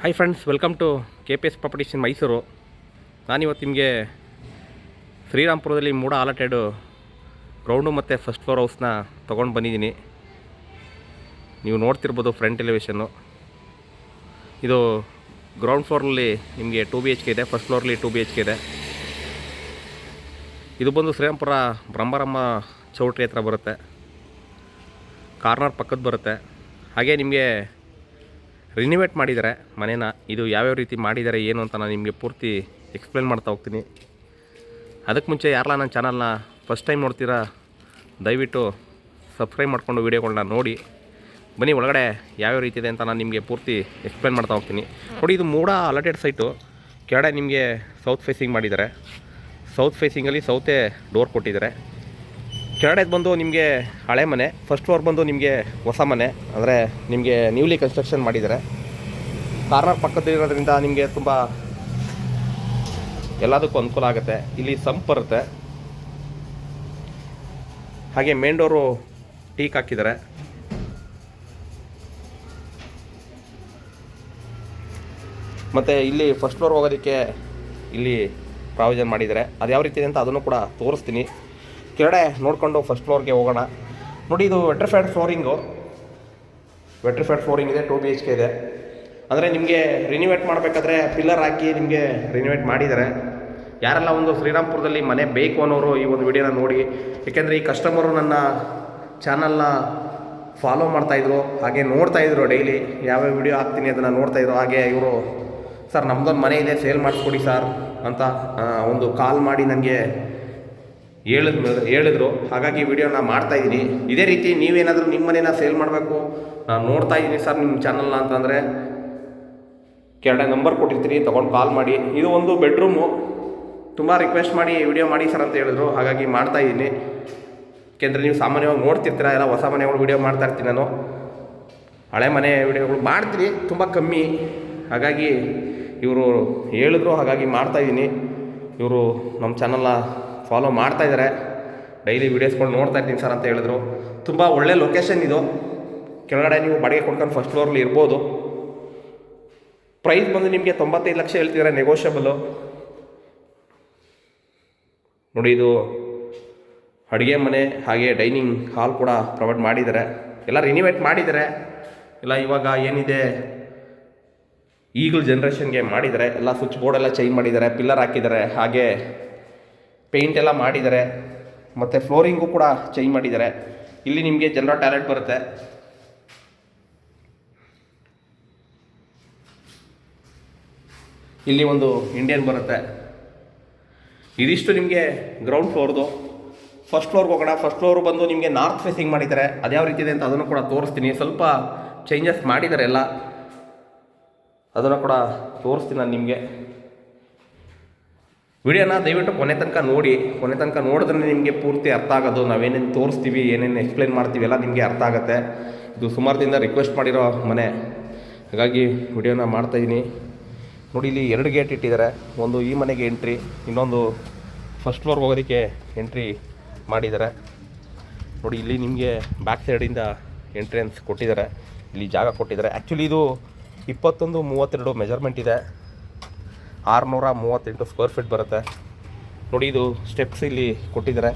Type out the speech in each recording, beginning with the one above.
Hi friends, welcome to KPS properties in Mysuru. ನಾನಿವತ್ತು ನಿಮಗೆ ಶ್ರೀರಾಮ್ಪುರದಲ್ಲಿ ಮೂಡ ಅಲಾಟೆಡು ಗ್ರೌಂಡು ಮತ್ತು ಫಸ್ಟ್ ಫ್ಲೋರ್ ಹೌಸ್ನ ತೊಗೊಂಡು ಬಂದಿದ್ದೀನಿ. ನೀವು ನೋಡ್ತಿರ್ಬೋದು ಫ್ರಂಟ್ ಎಲಿವೇಷನ್ನು. ಇದು ಗ್ರೌಂಡ್ ಫ್ಲೋರಲ್ಲಿ ನಿಮಗೆ 2 BHK ಇದೆ, ಫಸ್ಟ್ ಫ್ಲೋರಲ್ಲಿ 2 BHK ಇದೆ. ಇದು ಬಂದು ಶ್ರೀರಾಮ್ಪುರ ಬ್ರಹ್ಮರಮ್ಮ ಚೌಟ್ರಿ ಹತ್ರ ಬರುತ್ತೆ, ಕಾರ್ನರ್ ಪಕ್ಕದ ಬರುತ್ತೆ. ಹಾಗೆ ನಿಮಗೆ ರಿನಿವೇಟ್ ಮಾಡಿದ್ದಾರೆ ಮನೇನ. ಇದು ಯಾವ್ಯಾವ ರೀತಿ ಮಾಡಿದ್ದಾರೆ ಏನು ಅಂತ ನಾನು ನಿಮಗೆ ಪೂರ್ತಿ ಎಕ್ಸ್ಪ್ಲೇನ್ ಮಾಡ್ತಾ ಹೋಗ್ತೀನಿ. ಅದಕ್ಕೆ ಮುಂಚೆ ಯಾರಲ್ಲ ನನ್ನ ಚಾನಲ್ನ ಫಸ್ಟ್ ಟೈಮ್ ನೋಡ್ತೀರಾ, ದಯವಿಟ್ಟು ಸಬ್ಸ್ಕ್ರೈಬ್ ಮಾಡಿಕೊಂಡು ವೀಡಿಯೋಗಳನ್ನ ನೋಡಿ ಬನ್ನಿ. ಒಳಗಡೆ ಯಾವ್ಯಾವ ರೀತಿ ಇದೆ ಅಂತ ನಾನು ನಿಮಗೆ ಪೂರ್ತಿ ಎಕ್ಸ್ಪ್ಲೇನ್ ಮಾಡ್ತಾ ಹೋಗ್ತೀನಿ. ನೋಡಿ, ಇದು ಮೂಡ ಅಲಾಟೆಡ್ ಸೈಟು. ಕೆಳಗಡೆ ನಿಮಗೆ ಸೌತ್ ಫೇಸಿಂಗ್ ಮಾಡಿದ್ದಾರೆ. ಸೌತ್ ಫೇಸಿಂಗಲ್ಲಿ ಸೌತೆ ಡೋರ್ ಕೊಟ್ಟಿದ್ದಾರೆ. ಕೆಳಗಡೆ ಬಂದು ನಿಮಗೆ ಹಳೆ ಮನೆ, ಫಸ್ಟ್ ಫ್ಲೋರ್ ಬಂದು ನಿಮಗೆ ಹೊಸ ಮನೆ, ಅಂದರೆ ನಿಮಗೆ ನ್ಯೂಲಿ ಕನ್ಸ್ಟ್ರಕ್ಷನ್ ಮಾಡಿದ್ದಾರೆ. ಕಾರ್ನರ್ ಪಕ್ಕದಲ್ಲಿರೋದ್ರಿಂದ ನಿಮಗೆ ತುಂಬ ಎಲ್ಲದಕ್ಕೂ ಅನುಕೂಲ ಆಗುತ್ತೆ. ಇಲ್ಲಿ ಸಂಪ್ ಬರುತ್ತೆ. ಹಾಗೆ ಮೇನ್ ಡೋರು ಟೀಕ್ ಹಾಕಿದ್ದಾರೆ. ಮತ್ತು ಇಲ್ಲಿ ಫಸ್ಟ್ ಫ್ಲೋರ್ ಹೋಗೋದಕ್ಕೆ ಇಲ್ಲಿ ಪ್ರಾವಿಷನ್ ಮಾಡಿದ್ದಾರೆ. ಅದು ಯಾವ ರೀತಿ ಇದೆ ಅಂತ ಅದನ್ನು ಕೂಡ ತೋರಿಸ್ತೀನಿ. ಕೆಳಗಡೆ ನೋಡಿಕೊಂಡು ಫಸ್ಟ್ ಫ್ಲೋರ್ಗೆ ಹೋಗೋಣ. ನೋಡಿ, ಇದು ವೆಟ್ರಿಫೈಡ್ ಫ್ಲೋರಿಂಗ್ ಇದೆ, 2 BHK ಇದೆ. ಅಂದರೆ ನಿಮಗೆ ರಿನಿವೇಟ್ ಮಾಡಬೇಕಾದ್ರೆ ಪಿಲ್ಲರ್ ಹಾಕಿ ನಿಮಗೆ ರಿನಿವೇಟ್ ಮಾಡಿದ್ದಾರೆ. ಯಾರೆಲ್ಲ ಒಂದು ಶ್ರೀರಾಮ್ಪುರದಲ್ಲಿ ಮನೆ ಬೇಕು ಅನ್ನೋರು ಈ ಒಂದು ವಿಡಿಯೋನ ನೋಡಿ. ಏಕೆಂದರೆ ಈ ಕಸ್ಟಮರು ನನ್ನ ಚಾನಲ್ನ ಫಾಲೋ ಮಾಡ್ತಾಯಿದ್ರು, ಹಾಗೆ ನೋಡ್ತಾಯಿದ್ರು. ಡೈಲಿ ಯಾವ್ಯಾವ ವಿಡಿಯೋ ಹಾಕ್ತೀನಿ ಅದನ್ನು ನೋಡ್ತಾಯಿದ್ರು. ಹಾಗೆ ಇವರು, ಸರ್ ನಮ್ಮದೊಂದು ಮನೆ ಇದೆ, ಸೇಲ್ ಮಾಡಿಸ್ಕೊಡಿ ಸರ್ ಅಂತ ಒಂದು ಕಾಲ್ ಮಾಡಿ ನನಗೆ ಹೇಳಿದ್ರು. ಹಾಗಾಗಿ ವಿಡಿಯೋನ ಮಾಡ್ತಾಯಿದ್ದೀನಿ. ಇದೇ ರೀತಿ ನೀವೇನಾದರೂ ನಿಮ್ಮ ಮನೇನ ಸೇಲ್ ಮಾಡಬೇಕು, ನಾನು ನೋಡ್ತಾ ಇದ್ದೀನಿ ಸರ್ ನಿಮ್ಮ ಚಾನಲ್ನ ಅಂತಂದರೆ ಕೆಳಗಡೆ ನಂಬರ್ ಕೊಟ್ಟಿರ್ತೀನಿ, ತೊಗೊಂಡು ಕಾಲ್ ಮಾಡಿ. ಇದು ಒಂದು ಬೆಡ್ರೂಮು. ತುಂಬ ರಿಕ್ವೆಸ್ಟ್ ಮಾಡಿ ವಿಡಿಯೋ ಮಾಡಿ ಸರ್ ಅಂತ ಹೇಳಿದ್ರು, ಹಾಗಾಗಿ ಮಾಡ್ತಾಯಿದ್ದೀನಿ. ಏಕೆಂದರೆ ನೀವು ಸಾಮಾನ್ಯವಾಗಿ ನೋಡ್ತಿರ್ತೀರ, ಎಲ್ಲ ಹೊಸ ಮನೆಗಳು ವಿಡಿಯೋ ಮಾಡ್ತಾಯಿರ್ತೀನಿ. ನಾನು ಹಳೆ ಮನೆ ವಿಡಿಯೋಗಳು ಮಾಡ್ತೀನಿ, ತುಂಬ ಕಮ್ಮಿ. ಹಾಗಾಗಿ ಇವರು ಹೇಳಿದ್ರು, ಹಾಗಾಗಿ ಮಾಡ್ತಾಯಿದ್ದೀನಿ. ಇವರು ನಮ್ಮ ಚಾನಲ್ನ ಫಾಲೋ ಮಾಡ್ತಾಯಿದ್ದಾರೆ, ಡೈಲಿ ವೀಡಿಯೋಸ್ಕೊಂಡು ನೋಡ್ತಾ ಇರ್ತೀನಿ ಸರ್ ಅಂತ ಹೇಳಿದ್ರು. ತುಂಬ ಒಳ್ಳೆ ಲೊಕೇಶನ್ ಇದು. ಕೆಳಗಡೆ ನೀವು ಬಾಡಿಗೆ ಕೊಡ್ಕೊಂಡು ಫಸ್ಟ್ ಫ್ಲೋರಲ್ಲಿ ಇರ್ಬೋದು. ಪ್ರೈಸ್ ಬಂದು ನಿಮಗೆ 95 ಲಕ್ಷ ಹೇಳ್ತಿದ್ದಾರೆ, ನೆಗೋಷಿಯಬಲ್ಲು. ನೋಡಿ, ಇದು ಅಡುಗೆ ಮನೆ ಹಾಗೆ ಡೈನಿಂಗ್ ಹಾಲ್ ಕೂಡ ಪ್ರೊವೈಡ್ ಮಾಡಿದ್ದಾರೆ. ಎಲ್ಲ ರಿನಿವೇಟ್ ಮಾಡಿದ್ದಾರೆ. ಎಲ್ಲ ಇವಾಗ ಏನಿದೆ ಈಗಲೂ ಜನ್ರೇಷನ್ಗೆ ಮಾಡಿದ್ದಾರೆ. ಎಲ್ಲ ಸ್ವಿಚ್ ಬೋರ್ಡೆಲ್ಲ ಚೇಂಜ್ ಮಾಡಿದ್ದಾರೆ, ಪಿಲ್ಲರ್ ಹಾಕಿದ್ದಾರೆ, ಹಾಗೆ ಪೇಂಟ್ ಎಲ್ಲ ಮಾಡಿದ್ದಾರೆ. ಮತ್ತು ಫ್ಲೋರಿಂಗು ಕೂಡ ಚೇಂಜ್ ಮಾಡಿದ್ದಾರೆ. ಇಲ್ಲಿ ನಿಮಗೆ ಜನರಲ್ ಟಾಯ್ಲೆಟ್ ಬರುತ್ತೆ. ಇಲ್ಲಿ ಒಂದು ಇಂಡಿಯನ್ ಬರುತ್ತೆ. ಇದಿಷ್ಟು ನಿಮಗೆ ಗ್ರೌಂಡ್ ಫ್ಲೋರ್ದು. ಫಸ್ಟ್ ಫ್ಲೋರ್ಗೆ ಹೋಗೋಣ. ಫಸ್ಟ್ ಫ್ಲೋರ್ ಬಂದು ನಿಮಗೆ ನಾರ್ತ್ ಫೇಸಿಂಗ್ ಮಾಡಿದ್ದಾರೆ. ಅದು ಯಾವ ರೀತಿ ಇದೆ ಅಂತ ಅದನ್ನು ಕೂಡ ತೋರಿಸ್ತೀನಿ. ಸ್ವಲ್ಪ ಚೇಂಜಸ್ ಮಾಡಿದ್ದಾರೆ ಎಲ್ಲ, ಅದನ್ನು ಕೂಡ ತೋರಿಸ್ತೀನಿ ನಾನು ನಿಮಗೆ. ವಿಡಿಯೋನ ದಯವಿಟ್ಟು ಕೊನೆ ತನಕ ನೋಡಿ. ಕೊನೆ ತನಕ ನೋಡಿದ್ರೆ ನಿಮಗೆ ಪೂರ್ತಿ ಅರ್ಥ ಆಗೋದು. ನಾವೇನೇನು ತೋರಿಸ್ತೀವಿ, ಏನೇನು ಎಕ್ಸ್ಪ್ಲೇನ್ ಮಾಡ್ತೀವಿ ಎಲ್ಲ ನಿಮಗೆ ಅರ್ಥ ಆಗುತ್ತೆ. ಇದು ಸುಮಾರು ದಿನ ರಿಕ್ವೆಸ್ಟ್ ಮಾಡಿರೋ ಮನೆ, ಹಾಗಾಗಿ ವಿಡಿಯೋನ ಮಾಡ್ತಾಯಿದ್ದೀನಿ. ನೋಡಿ, ಇಲ್ಲಿ 2 ಗೇಟ್ ಇಟ್ಟಿದ್ದಾರೆ. ಒಂದು ಈ ಮನೆಗೆ ಎಂಟ್ರಿ, ಇನ್ನೊಂದು ಫಸ್ಟ್ ಫ್ಲೋರ್ಗೆ ಹೋಗೋದಕ್ಕೆ ಎಂಟ್ರಿ ಮಾಡಿದ್ದಾರೆ. ನೋಡಿ, ಇಲ್ಲಿ ನಿಮಗೆ ಬ್ಯಾಕ್ ಸೈಡಿಂದ ಎಂಟ್ರೆನ್ಸ್ ಕೊಟ್ಟಿದ್ದಾರೆ, ಇಲ್ಲಿ ಜಾಗ ಕೊಟ್ಟಿದ್ದಾರೆ. ಆ್ಯಕ್ಚುಲಿ ಇದು 21-32 ಮೆಜರ್ಮೆಂಟ್ ಇದೆ, 638 ಸ್ಕ್ವೇರ್ ಫೀಟ್ ಬರುತ್ತೆ. ನೋಡಿ, ಇದು ಸ್ಟೆಪ್ಸ್ ಇಲ್ಲಿ ಕೊಟ್ಟಿದ್ದಾರೆ.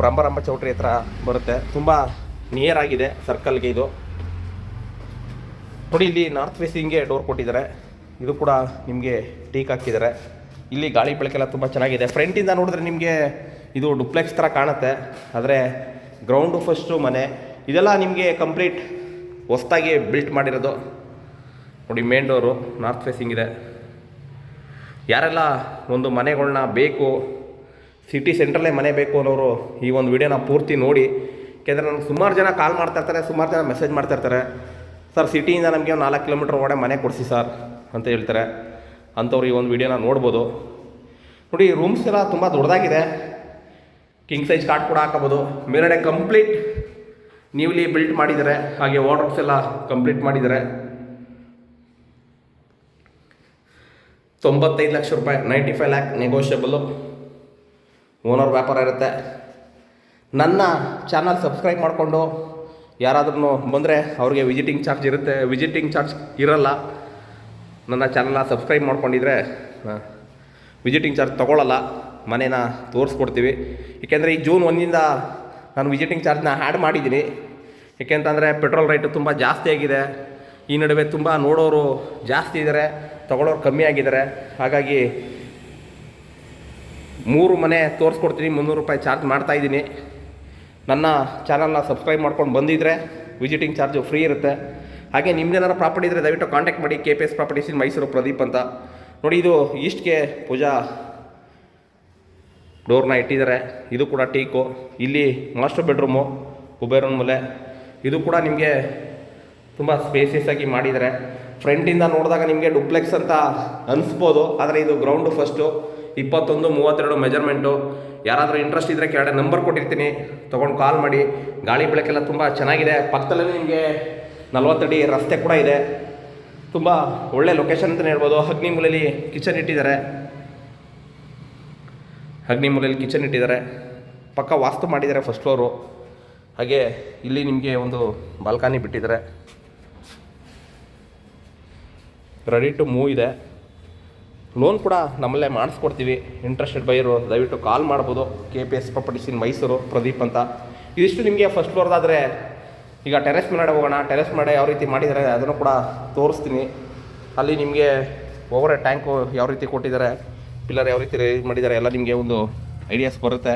ಬ್ರಹ್ಮರಮ್ಮ ಚೌಟ್ರಿ ಹತ್ರ ಬರುತ್ತೆ, ತುಂಬ ನಿಯರ್ ಆಗಿದೆ ಸರ್ಕಲ್ಗೆ ಇದು. ನೋಡಿ, ಇಲ್ಲಿ ನಾರ್ತ್ ಫೇಸಿಂಗ್ಗೆ ಡೋರ್ ಕೊಟ್ಟಿದ್ದಾರೆ. ಇದು ಕೂಡ ನಿಮಗೆ ಟೀಕ್ ಹಾಕಿದ್ದಾರೆ. ಇಲ್ಲಿ ಗಾಳಿ ಬೆಳಕೆಲ್ಲ ತುಂಬ ಚೆನ್ನಾಗಿದೆ. ಫ್ರಂಟಿಂದ ನೋಡಿದ್ರೆ ನಿಮಗೆ ಇದು ಡುಪ್ಲೆಕ್ಸ್ ಥರ ಕಾಣುತ್ತೆ, ಆದರೆ ಗ್ರೌಂಡು ಫಸ್ಟು ಮನೆ. ಇದೆಲ್ಲ ನಿಮಗೆ ಕಂಪ್ಲೀಟ್ ಹೊಸದಾಗಿ ಬಿಲ್ಟ್ ಮಾಡಿರೋದು. ನೋಡಿ, ಮೇನ್ ಡೋರು ನಾರ್ತ್ ಫೇಸಿಂಗ್ ಇದೆ. ಯಾರೆಲ್ಲ ಒಂದು ಮನೆಗಳನ್ನ ಬೇಕು, ಸಿಟಿ ಸೆಂಟ್ರಲ್ಲೇ ಮನೆ ಬೇಕು ಅನ್ನೋರು ಈ ಒಂದು ವಿಡಿಯೋನ ಪೂರ್ತಿ ನೋಡಿ. ಯಾಕೆಂದರೆ ನನಗೆ ಸುಮಾರು ಜನ ಕಾಲ್ ಮಾಡ್ತಾಯಿರ್ತಾರೆ, ಸುಮಾರು ಜನ ಮೆಸೇಜ್ ಮಾಡ್ತಾಯಿರ್ತಾರೆ, ಸರ್ ಸಿಟಿಯಿಂದ ನಮಗೆ 4 ಕಿಲೋಮೀಟ್ರ್ ಒಳಗಡೆ ಮನೆ ಕೊಡಿಸಿ ಸರ್ ಅಂತ ಹೇಳ್ತಾರೆ. ಅಂಥವ್ರು ಈ ಒಂದು ವಿಡಿಯೋನ ನೋಡ್ಬೋದು. ನೋಡಿ, ರೂಮ್ಸ್ ಎಲ್ಲ ತುಂಬ ದೊಡ್ಡದಾಗಿದೆ. ಕಿಂಗ್ ಸೈಜ್ ಕಾಟ್ ಕೂಡ ಹಾಕೋಬೋದು. ಮೇಲ್ಗಡೆ ಕಂಪ್ಲೀಟ್ ನ್ಯೂಲಿ ಬಿಲ್ಟ್ ಮಾಡಿದ್ದಾರೆ. ಹಾಗೆ ವಾರ್ಡ್ರೋಬ್ಸ್ ಎಲ್ಲ ಕಂಪ್ಲೀಟ್ ಮಾಡಿದ್ದಾರೆ. 95 ಲಕ್ಷ ರೂಪಾಯಿ, 95 ಲ್ಯಾಕ್ ನೆಗೋಷಿಯಬಲ್ಲು. ಓನರ್ ವ್ಯಾಪಾರ ಇರುತ್ತೆ. ನನ್ನ ಚಾನಲ್ ಸಬ್ಸ್ಕ್ರೈಬ್ ಮಾಡಿಕೊಂಡು ಯಾರಾದ್ರೂ ಬಂದರೆ ಅವ್ರಿಗೆ ವಿಸಿಟಿಂಗ್ ಚಾರ್ಜ್ ಇರುತ್ತೆ. ವಿಸಿಟಿಂಗ್ ಚಾರ್ಜ್ ಇರಲ್ಲ. ನನ್ನ ಚಾನಲ್ನ ಸಬ್ಸ್ಕ್ರೈಬ್ ಮಾಡ್ಕೊಂಡಿದ್ರೆ ವಿಸಿಟಿಂಗ್ ಚಾರ್ಜ್ ತೊಗೊಳ್ಳಲ್ಲ, ಮನೇನ ತೋರಿಸ್ಕೊಡ್ತೀವಿ. ಏಕೆಂದರೆ ಈ ಜೂನ್ 1ರಿಂದ ನಾನು ವಿಸಿಟಿಂಗ್ ಚಾರ್ಜ್ನ ಆ್ಯಡ್ ಮಾಡಿದ್ದೀನಿ. ಏಕೆಂತಂದರೆ ಪೆಟ್ರೋಲ್ ರೇಟು ತುಂಬ ಜಾಸ್ತಿ ಆಗಿದೆ. ಈ ನಡುವೆ ತುಂಬ ನೋಡೋರು ಜಾಸ್ತಿ ಇದ್ದಾರೆ, ತೊಗೊಳ್ಳೋರು ಕಮ್ಮಿ ಆಗಿದ್ದಾರೆ. ಹಾಗಾಗಿ 3 ಮನೆ ತೋರಿಸ್ಕೊಡ್ತೀನಿ, 300 ರೂಪಾಯಿ ಚಾರ್ಜ್ ಮಾಡ್ತಾಯಿದ್ದೀನಿ. ನನ್ನ ಚಾನಲ್ನ ಸಬ್ಸ್ಕ್ರೈಬ್ ಮಾಡ್ಕೊಂಡು ಬಂದಿದ್ದರೆ ವಿಸಿಟಿಂಗ್ ಚಾರ್ಜು ಫ್ರೀ ಇರುತ್ತೆ. ಹಾಗೆ ನಿಮ್ದೇನಾರು ಪ್ರಾಪರ್ಟಿ ಇದ್ದರೆ ದಯವಿಟ್ಟು ಕಾಂಟ್ಯಾಕ್ಟ್ ಮಾಡಿ. KPS properties in Mysuru, Pradeep ಅಂತ. ನೋಡಿ, ಇದು ಈಸ್ಟ್ಗೆ ಪೂಜಾ ಡೋರ್ನ ಇಟ್ಟಿದ್ದಾರೆ. ಇದು ಕೂಡ ಟೀಕು. ಇಲ್ಲಿ ಮಾಸ್ಟರ್ ಬೆಡ್ರೂಮು, ಕುಬೇರನ ಮೂಲೆ. ಇದು ಕೂಡ ನಿಮಗೆ ತುಂಬ ಸ್ಪೇಸಿಯಸ್ ಆಗಿ ಮಾಡಿದ್ದಾರೆ. ಫ್ರಂಟಿಂದ ನೋಡಿದಾಗ ನಿಮಗೆ ಡುಪ್ಲೆಕ್ಸ್ ಅಂತ ಅನಿಸ್ಬೋದು, ಆದರೆ ಇದು ಗ್ರೌಂಡು ಫಸ್ಟು. 21, 32 ಮೆಜರ್ಮೆಂಟು. ಯಾರಾದರೂ ಇಂಟ್ರೆಸ್ಟ್ ಇದ್ದರೆ ಕೆಳಗಡೆ ನಂಬರ್ ಕೊಟ್ಟಿರ್ತೀನಿ, ತೊಗೊಂಡು ಕಾಲ್ ಮಾಡಿ. ಗಾಳಿ ಬೆಳಕೆಲ್ಲ ತುಂಬ ಚೆನ್ನಾಗಿದೆ. ಪಕ್ಕದಲ್ಲೇ ನಿಮಗೆ 40 ಅಡಿ ರಸ್ತೆ ಕೂಡ ಇದೆ. ತುಂಬ ಒಳ್ಳೆ ಲೊಕೇಶನ್ ಅಂತಲೇ ಹೇಳ್ಬೋದು. ಅಗ್ನಿ ಮೂಲೆಯಲ್ಲಿ ಕಿಚನ್ ಇಟ್ಟಿದ್ದಾರೆ. ಅಗ್ನಿ ಮೂಲೆಯಲ್ಲಿ ಕಿಚನ್ ಇಟ್ಟಿದ್ದಾರೆ. ಪಕ್ಕ ವಾಸ್ತು ಮಾಡಿದ್ದಾರೆ ಫಸ್ಟ್ ಫ್ಲೋರು. ಹಾಗೆ ಇಲ್ಲಿ ನಿಮಗೆ ಒಂದು ಬಾಲ್ಕನಿ ಬಿಟ್ಟಿದ್ದಾರೆ. ರೆಡಿ ಟು ಮೂವ್ ಇದೆ. ಲೋನ್ ಕೂಡ ನಮ್ಮಲ್ಲೇ ಮಾಡಿಸ್ಕೊಡ್ತೀವಿ. ಇಂಟ್ರೆಸ್ಟೆಡ್ ಬೈಯರು ದಯವಿಟ್ಟು ಕಾಲ್ ಮಾಡ್ಬೋದು. KPS properties in Mysuru, Pradeep ಅಂತ. ಇದಿಷ್ಟು ನಿಮಗೆ ಫಸ್ಟ್ ಫ್ಲೋರ್ದಾದರೆ. ಈಗ ಟೆರೆಸ್ ಮೇಲೆ ಹೋಗೋಣ. ಟೆರೆಸ್ ಮೇಲೆ ಯಾವ ರೀತಿ ಮಾಡಿದ್ದಾರೆ ಅದನ್ನು ಕೂಡ ತೋರಿಸ್ತೀನಿ. ಅಲ್ಲಿ ನಿಮಗೆ ಓವರ್ ಟ್ಯಾಂಕು ಯಾವ ರೀತಿ ಕೊಟ್ಟಿದ್ದಾರೆ, ಪಿಲ್ಲರ್ ಯಾವ ರೀತಿ ರೆಡಿ ಮಾಡಿದ್ದಾರೆ ಎಲ್ಲ ನಿಮಗೆ ಒಂದು ಐಡಿಯಾಸ್ ಬರುತ್ತೆ.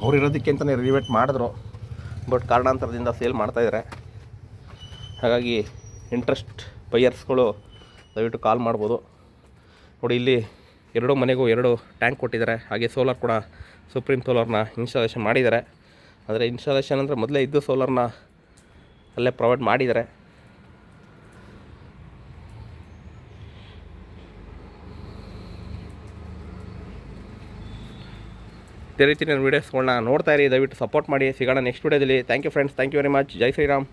ಅವ್ರು ಇರೋದಕ್ಕೆ ಅಂತಲೇ ರಿನೋವೇಟ್ ಮಾಡಿದ್ರು, ಬಟ್ ಕಾರಣಾಂತರದಿಂದ ಸೇಲ್ ಮಾಡ್ತಾಯಿದ್ದಾರೆ. ಹಾಗಾಗಿ ಇಂಟ್ರೆಸ್ಟ್ ಬೈಯರ್ಸ್ಗಳು ದಯವಿಟ್ಟು ಕಾಲ್ ಮಾಡ್ಬೋದು. ನೋಡಿ, ಇಲ್ಲಿ 2 ಮನೆಗೂ 2 ಟ್ಯಾಂಕ್ ಕೊಟ್ಟಿದ್ದಾರೆ. ಹಾಗೆ ಸೋಲಾರ್ ಕೂಡ ಸುಪ್ರೀಂ ಸೋಲಾರ್ನ ಇನ್ಸ್ಟಾಲೇಷನ್ ಮಾಡಿದ್ದಾರೆ. ಆದರೆ ಇನ್ಸ್ಟಾಲೇಷನ್ ಅಂದರೆ ಮೊದಲೇ ಇದ್ದು ಸೋಲಾರ್ನ ಅಲ್ಲೇ ಪ್ರೊವೈಡ್ ಮಾಡಿದ್ದಾರೆ. ಇದೇ ರೀತಿ ನನ್ನ ವೀಡಿಯೋಸ್ಗಳನ್ನ ನೋಡ್ತಾ ಇರಿ. ದಯವಿಟ್ಟು ಸಪೋರ್ಟ್ ಮಾಡಿ. ಸಿಗೋಣ ನೆಕ್ಸ್ಟ್ ವೀಡಿಯೋದಲ್ಲಿ. Thank you friends. Thank you very much. ಜೈ ಶ್ರೀರಾಮ್.